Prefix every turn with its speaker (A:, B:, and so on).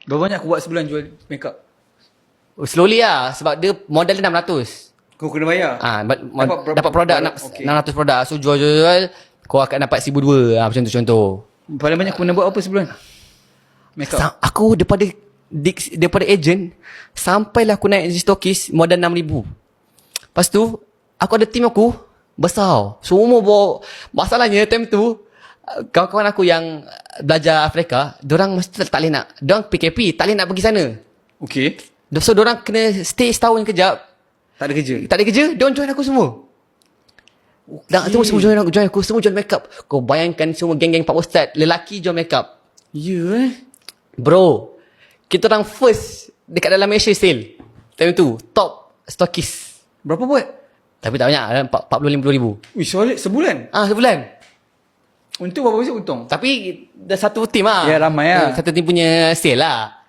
A: Berapa banyak aku buat sebulan jual makeup?
B: Slowly lah. Sebab dia modal dia 600.
A: Kau kena bayar.
B: Dapat produk
A: okay.
B: 600 produk. So jual-jual kau akan dapat 1,200 macam tu contoh.
A: Paling banyak aku kena buat apa sebulan? Makeup.
B: Aku daripada agent sampailah aku naik jadi stokis modal 6,000. Lepas tu aku ada tim aku besar. Semua bawa. Masalahnya time tu kawan-kawan aku yang belajar Afrika, diorang mesti tak boleh nak. Diorang PKP, tak boleh nak pergi sana.
A: Okay.
B: So diorang kena stay setahun kejap.
A: Tak ada kerja.
B: Tak ada kerja, diorang join aku semua. Dan semua join aku, semua jual makeup. Kau bayangkan semua geng-geng Pak Ustaz, lelaki jual makeup.
A: Ya
B: Bro, kita orang first dekat dalam Malaysia sale. Time tu, top stokis.
A: Berapa buat?
B: Tapi tak banyak, 40-50 ribu.
A: Wih, solid sebulan.
B: Sebulan.
A: Untung berapa besar untung?
B: Tapi dah satu tim lah.
A: Ya, ramai lah.
B: Satu tim punya sale lah.